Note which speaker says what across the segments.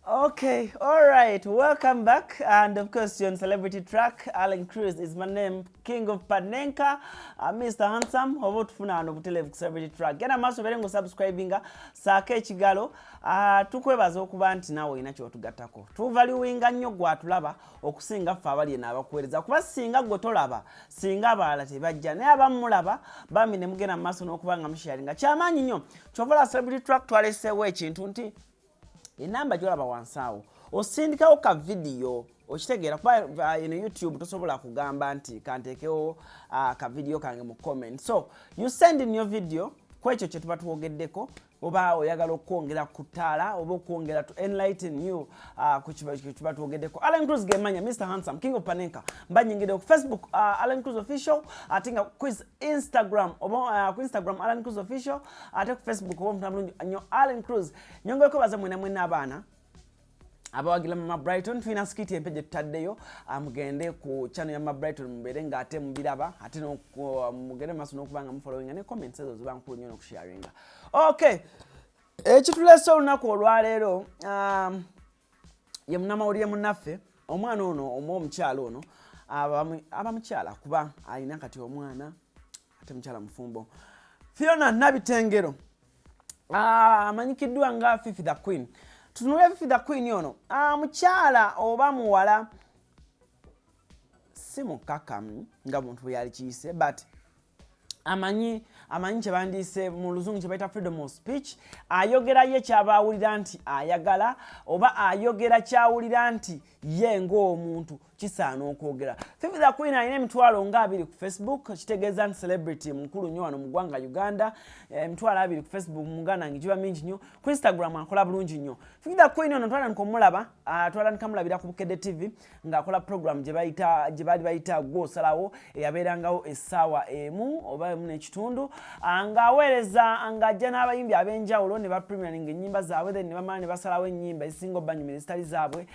Speaker 1: Okay, all right. Welcome back. And of course, you're on Celebrity Track. Alan Cruz is my name, King of Panenka, Mr. Handsome. How tufuna ano butele Celebrity Track. Gena maso berengo subscribinga sake chigalo. Tukwebaza okuba nti nawe ina kyo tugattako. Tuvaluinga nnyo gwatulaba okusinga ffe abali n'abakuweereza. Kuba singa gwe tolaba, singa abalala tebajja. Naye abamulaba bambi ne mugenda mu maaso n'okuba nga musharinga. Kyamaanyi nnyo. Kyovola Celebrity Track twaleseewo ekintu nti enamba gyolaba wansawo osindikawo ka video okitegeera kuba ino YouTube tosobola kugamba nti kanteekewo ka video kange mu comment. So you send in your video kwekyo kye tuba tuwogeddeko, oba oyagala okwongera ku ttaala oba okwongera to enlighten you ku kiba tuwogeddeko. Alan Cruz gemanya Mr. Handsome, King of Panenka. Mbanyingire ku Facebook Alan Cruz Official, ate nga ku Instagram oba ku Instagram Alan Cruz Official, ate ku Facebook oba omuntu nnyo Alan Cruz. Nyongeko baza mwena abaana abawagila Mama Brighton twina skiti empeje tutaddeyo mugende ku channel ya Mama Brighton mubere nga ate mubiraba ate no mugende maso n'okubanga mufollowing ne comments ezo ziba nkulu nnyo n'okusharinga. Okay, ekitulesa olunaku olwaleero ye munamawulire munnaffe omwana ono omukyalo ono abamukyala kuba alina kati omwana ate mukyala mufumbo Fiona Nabitengero amanyikiddwa nga Fifi the Queen. Tunule Fifi the Queen ono mukyala oba muwala si mukakamu nga muntu bwe yali kiyise, but amanyi kye bandiise mu luzungu kye bayita freedom of speech. Ayogera ye kyabawulira nti ayagala oba ayogera kyawulira nti ye ng'omuntu kisaana okwogera. Fifi the Queen alina emitwalo nga 2 ku Facebook, kitegeeza nti celebrity mukulu nnyo wano mu ggwanga Uganda. Emitwalo 2 ku Facebook mu Uganda ngigiba mingi nnyo. Ku Instagram akola bulungi nnyo. Fifi the Queen ono twatandika omulaba, twatandika mulabira ku Bukedde TV ng'akola program gye baali bayita gw'osalawo eyabeerangawo essaawa emu oba emu n'ekitundu, ng'aweereza ng'ajja n'abayimbi ab'enjawulo ne bapremiering ennyimba zaabwe, then ne bamala ne basalawo ennyimba ezisinga obbanyumira ezitali zaabwe.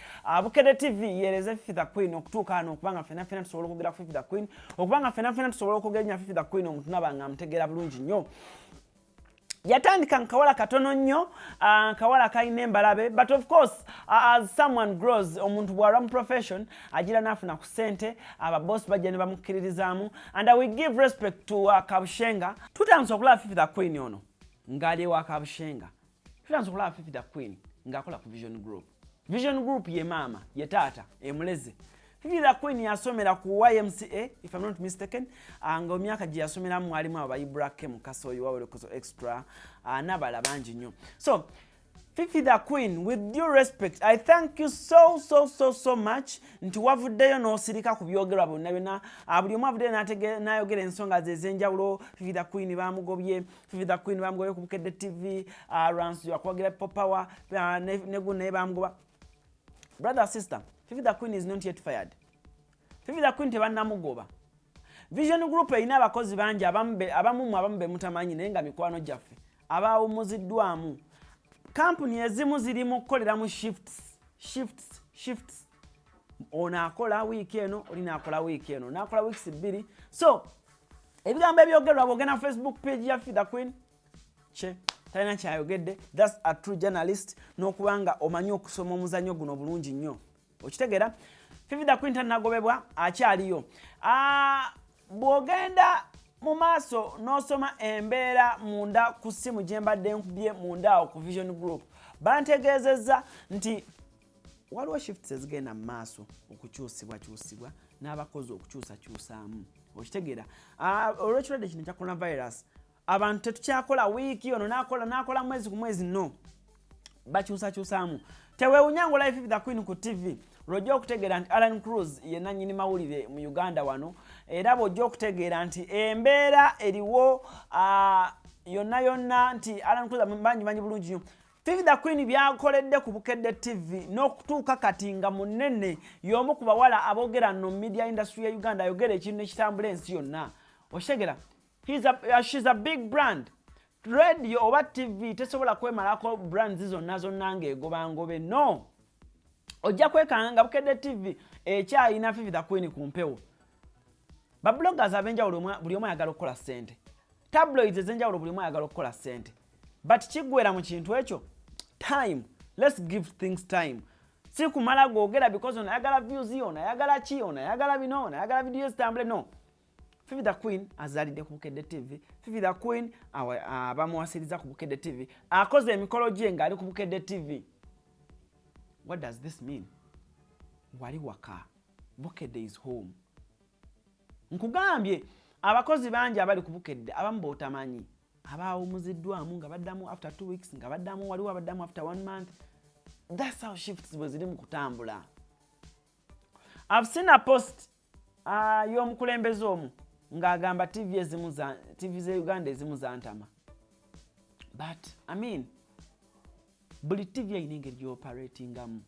Speaker 1: Bukedde TV yeereza Fifi the Queen okutuuka hano okubanga ffenna tusobola okwogera ku Fifi the Queen, okubanga ffenna tusobola okwogera nya Fifi the Queen omuntu naba nga amutegeera bulungi nnyo. Yatandika nkawala katono nnyo, nkawala kalina embalabe, but of course as someone grows, omuntu bw'alwa mu profession agira n'afuna ku ssente, ababoss bajja ne bamukkiririzaamu, and we give respect to Kabushenga. Tutandise okulaba Fifi the Queen ono ng'ali ewa Kabushenga. Tutandise okulaba Fifi the Queen ng'akola ku Vision Group. Vision Group ye maama, ye taata, emuleze. Fifi the Queen yasomera ku YMCA, if I'm not mistaken, nga myaka gye yasomeramu mwalimu aba Ibrahim Kasoyi Wawerekozo Extra, n'abala bangi nnyo. So Fifi the Queen, with due respect, I thank you so much nti wavuddeyo n'osirika ku byogerwa bonna byonna. Buli omu avuddeyo n'ayogera ensonga ze ez'enjawulo. Fifi the Queen bamugobye, Fifi the Queen bamugobye ku Bukedde TV, Ransu yakwagira Power ne guno naye bamugoba. Brother, sister, Fifi the Queen is not yet fired. Fifi the Queen tebannamugoba. Vision Group erina abakozi bangi abamu be mutamanyi naye nga mikwano gyaffe abawumuziddwamu. Company ezimu zirimu kukoleramu shifts. Ono akola wiiki eno, oli naakola wiiki eno, naakola weeks 2. So ebigambo ebyogerwa bw'ogenda Facebook page ya Fifi the Queen talina kyayogedde. That's a true journalist, n'okubanga omanyi okusoma omuzannyo guno bulungi nnyo. Okitegeera Fifi the Queen tannagobebwa, akyaliyo. Bw'ogenda mu maaso n'osoma embeera munda ku ssimu gye mbadde nkubye munda awo ku Vision Group, bantegeezezza nti waliwo shifts ezigenda mu maaso okukyusibwa n'abakozi okukyusaamu. Okitegeera olw'ekirwadde kino kya coronavirus, abantu tetukyakola wiiki ono n'akola mwezi ku mwezi, no, bakyusaamu. Teweewunya ng'olaba Fifi the Queen ku TV lw'ojja okutegeera nti Alan Cruz ye nannyini mawulire mu Uganda wano, era bw'ojja okutegeera nti embeera eriwo yonna nti Alan Cruz bangi bulungi nnyo. Fifi the Queen byakoledde ku Bukedde TV n'okutuuka kati nga munene y'omu ku bawala aboogera no media industry ya Uganda, ayogera ekintu ekitambula ensi yonna. Okitegeera she's a big brand. Radio oba TV tesobola kwemalako brands zonna ng'egobangobe, no. Ojja kwekanga nga Bukedde TV ekyayina Fifi the Queen ku mpewo. Bloggers ab'enjawulo buli omu ayagala okukola ssente. Tabloids ez'enjawulo buli omu ayagala okukola ssente. But kiggwera mu kintu ekyo time let's give things time. Si kumala gwogera because onayagala views yo, onayagala chi, onayagala bino, onayagala video zitambule, no. Fifi the Queen azalidde ku Bukedde TV. Fifi the Queen abamuwasiriza ku Bukedde TV. Akoze emikolo gye ng'ali ku Bukedde TV. What does this mean? Wali waka. Bukedde is home. Nkugambye abakozi bangi abali ku Bukedde abamu b'otamanyi. Abawumuziddwamu nga baddamu after 2 weeks, nga baddamu waliwo abaddamu after 1 month. That's how shifts bwe ziri mu kutambula. I've seen a post y'omukulembeze omu ng'agamba TV ze Uganda ezimu zantama. But I mean, buli TV erina engeri gy'operatingamu.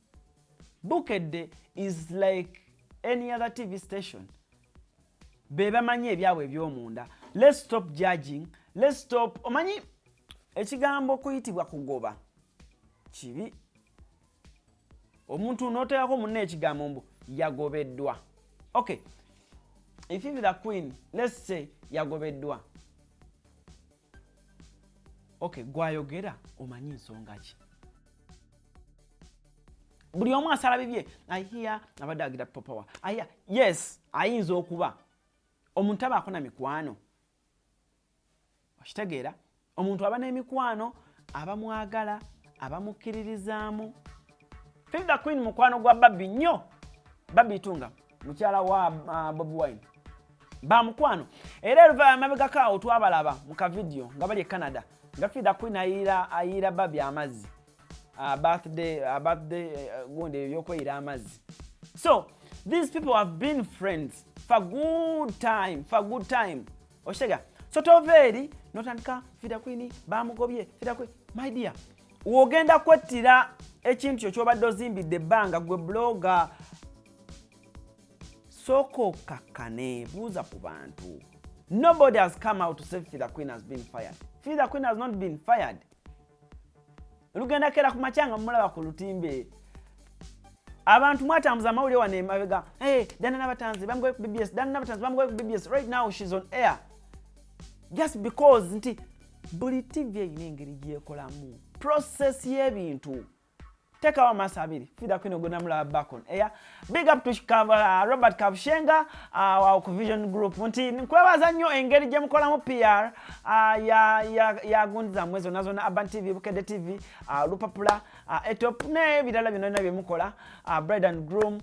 Speaker 1: Bukedde is like any other TV station. Be bamanyi ebyabwe eby'omunda. Let's stop judging. Let's stop. Omanyi ekigambo kuyitibwa kugoba kibi. Omuntu n'oteekako munne ekigambo mbu yagobeddwa. Okay. If you the Queen, let's say yagobeddwa. Okay, gwayogera omanyi nsonga ki? Buli omu asala bibye. I hear abadde agira power. I hear, yes, ayinza okuba. Omuntu abaako na mikwano. Okitegeera? Omuntu aba n'emikwano, abamwagala, abamukkiririzaamu. Fifi the Queen mukwano gwa Babby nnyo. Babby Tunga, mukyala wa Bobi Wine. Ba mukwano. Era luva mabega kawo twabalaba mu ka video nga bali e Canada. Nga Fifi the Queen ayira Babby amazzi. Birthday gonde yokweyira amazzi. So, these people have been friends for good time. Oshega. So toveri notandika Fifi the Queen bamugobye Fifi the Queen. My dear, wogenda kwettira ekintu kyo kyobadde ozimbidde ebbanga gwe blogger. Soko kakane buuza ku bantu. Nobody has come out to say Fifi the Queen has been fired. Fifi the Queen has not been fired. Lugenda kera ku machanga mulaba ku lutimbe. Abantu mwatambuza mawulire wane emabega. Hey, Dana Nabatanzi bamugwe ku BBS. Dana Nabatanzi bamugwe ku BBS. Right now she's on air. Just because nti buli TV erina engeri gyekolamu. Process y'ebintu. Teka wa masabiri. Fifi the Queen ogona mulaba back on air. Big up to Robert Kabushenga wa Vision Group. Nti nkwebaza nnyo engeri gye mukolamu PR ya gundi za mwezo nazo na Urban TV, Bukedde TV, Lupapula, Etop ne bidala bino bye mukola, Bride and Groom,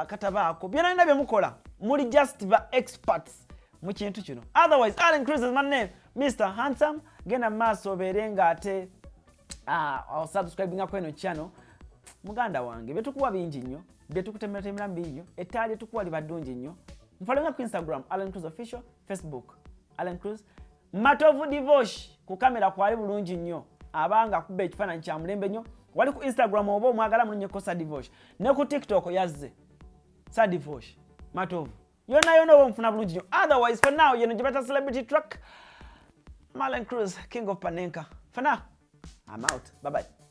Speaker 1: Katabaako. Byonna bye mukola. Muli just the experts mu kintu kino. Otherwise, Allen Cruz is my name. Mr. Handsome. Genda maaso berenga ate subscribing kweno channel. Muganda wange betukuwa bingi nnyo, betukutemera mbi nnyo, ettaali tukuwa libaddungi nnyo. Mfollow ku Instagram Allen Cruz official, Facebook Allen Cruz. Matovu Divosh ku kamera kwali bulungi nnyo. Abanga kubba ekifaananyi kya mulembe nnyo. Wali ku Instagram oba omwagala munnyo ko Sa Divosh. Ne ku TikTok yazze Sa Divosh. Matovu. Yonna oba mfuna bulungi nnyo. Otherwise for now yeno gye bata celebrity track. Allen Cruz, King of Panenka. For now, I'm out. Bye-bye.